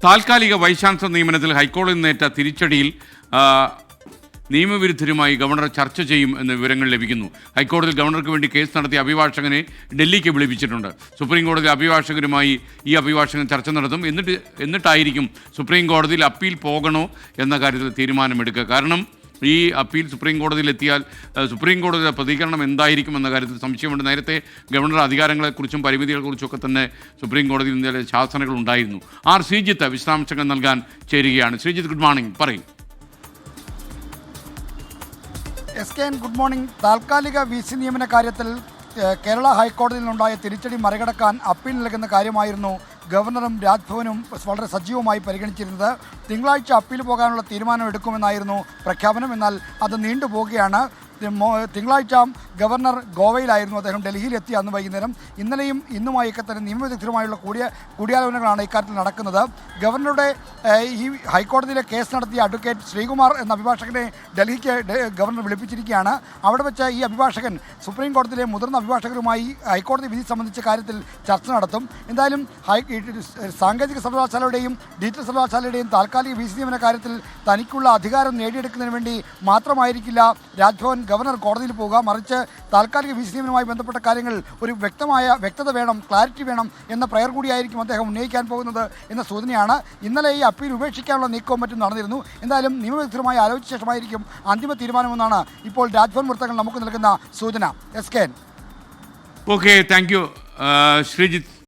താൽക്കാലിക vice chancellor നിയമനത്തിൽ ഹൈക്കോടതി നേറ്റ തിരിച്ചടിയിൽ നിയമവിരുദ്ധരുമായി ഗവർണർ ചർച്ച ചെയ്യും എന്ന വിവരങ്ങൾ ലഭിക്കുന്നു. ഹൈക്കോടതിയിൽ ഗവർണർക്ക് വേണ്ടി കേസ് നടത്തിയ അഭിഭാഷകനെ ഡൽഹിക്ക് വിളിപ്പിച്ചിട്ടുണ്ട്. സുപ്രീം കോടതി അഭിഭാഷകരുമായി ഈ അഭിഭാഷകൻ ചർച്ച നടത്തും. എന്നിട്ടായിരിക്കും സുപ്രീം കോടതിയിൽ അപ്പീൽ പോകണോ എന്ന കാര്യത്തിൽ തീരുമാനമെടുക്കുക. കാരണം ഈ അപ്പീൽ സുപ്രീം കോടതിയിലെത്തിയാൽ സുപ്രീം കോടതിയുടെ പ്രതികരണം എന്തായിരിക്കും എന്ന കാര്യത്തിൽ സംശയമുണ്ട്. നേരത്തെ ഗവർണർ അധികാരങ്ങളെക്കുറിച്ചും പരിമിതികളെക്കുറിച്ചൊക്കെ തന്നെ സുപ്രീം കോടതിയിൽ ചില ശാസനകൾ ഉണ്ടായിരുന്നു. ആർ ശ്രീജിത്ത് വിശദാംശങ്ങൾ നൽകാൻ ചേരുകയാണ്. ശ്രീജിത്ത്, ഗുഡ് മോർണിംഗ്, പറയും. SKN good morning. താൽക്കാലിക VC നിയമന കാര്യത്തിൽ കേരള ഹൈക്കോടതിയിൽ നിന്നുണ്ടായ തിരിച്ചടി മറികടക്കാൻ അപ്പീൽ നൽകുന്ന കാര്യമായിരുന്നു ഗവർണറും രാജ്ഭവനും വളരെ സജീവമായി പരിഗണിച്ചിരുന്നത്. തിങ്കളാഴ്ച അപ്പീൽ പോകാനുള്ള തീരുമാനമെടുക്കുമെന്നായിരുന്നു പ്രഖ്യാപനം. എന്നാൽ അത് നീണ്ടുപോവുകയാണ്. തിങ്കളാഴ്ച ഗവർണർ ഗോവയിലായിരുന്നു. അദ്ദേഹം ഡൽഹിയിലെത്തി അന്ന് വൈകുന്നേരം. ഇന്നലെയും ഇന്നുമായൊക്കെ തന്നെ നിയമവിദഗ്ധരുമായുള്ള കൂടിയാലോചനകളാണ് ഇക്കാര്യത്തിൽ നടക്കുന്നത്. ഗവർണറുടെ ഈ ഹൈക്കോടതിയിലെ കേസ് നടത്തിയ അഡ്വക്കേറ്റ് ശ്രീകുമാർ എന്ന അഭിഭാഷകനെ ഡൽഹിക്ക് ഗവർണർ വിളിപ്പിച്ചിരിക്കുകയാണ്. അവിടെ വെച്ച് ഈ അഭിഭാഷകൻ സുപ്രീം കോടതിയിലെ മുതിർന്ന അഭിഭാഷകരുമായി ഹൈക്കോടതി വിധി സംബന്ധിച്ച കാര്യത്തിൽ ചർച്ച നടത്തും. എന്തായാലും സാങ്കേതിക സർവകലാശാലയുടെയും ഡിജിറ്റൽ സർവകലാശാലയുടെയും താൽക്കാലിക VC നിയമന കാര്യത്തിൽ തനിക്കുള്ള അധികാരം നേടിയെടുക്കുന്നതിന് വേണ്ടി മാത്രമായിരിക്കില്ല രാജ്ഭവൻ ഗവർണർ കോടതിയിൽ പോവുക. മറിച്ച് താൽക്കാലിക VC നിയമനവുമായി ബന്ധപ്പെട്ട കാര്യങ്ങൾ ഒരു വ്യക്തത വേണം, ക്ലാരിറ്റി വേണം എന്ന പ്രയർ കൂടിയായിരിക്കും അദ്ദേഹം ഉന്നയിക്കാൻ പോകുന്നത് എന്ന സൂചനയാണ്. ഇന്നലെ ഈ അപ്പീൽ ഉപേക്ഷിക്കാനുള്ള നീക്കവും മറ്റും നടന്നിരുന്നു. എന്തായാലും നിയമവിദഗ്ധരുമായി ആലോചിച്ച ശേഷമായിരിക്കും അന്തിമ തീരുമാനമെന്നാണ് ഇപ്പോൾ രാജ്ഭവൻ വൃത്തങ്ങൾ നമുക്ക് നൽകുന്ന സൂചന. SKN. Okay, thank you Sreejith.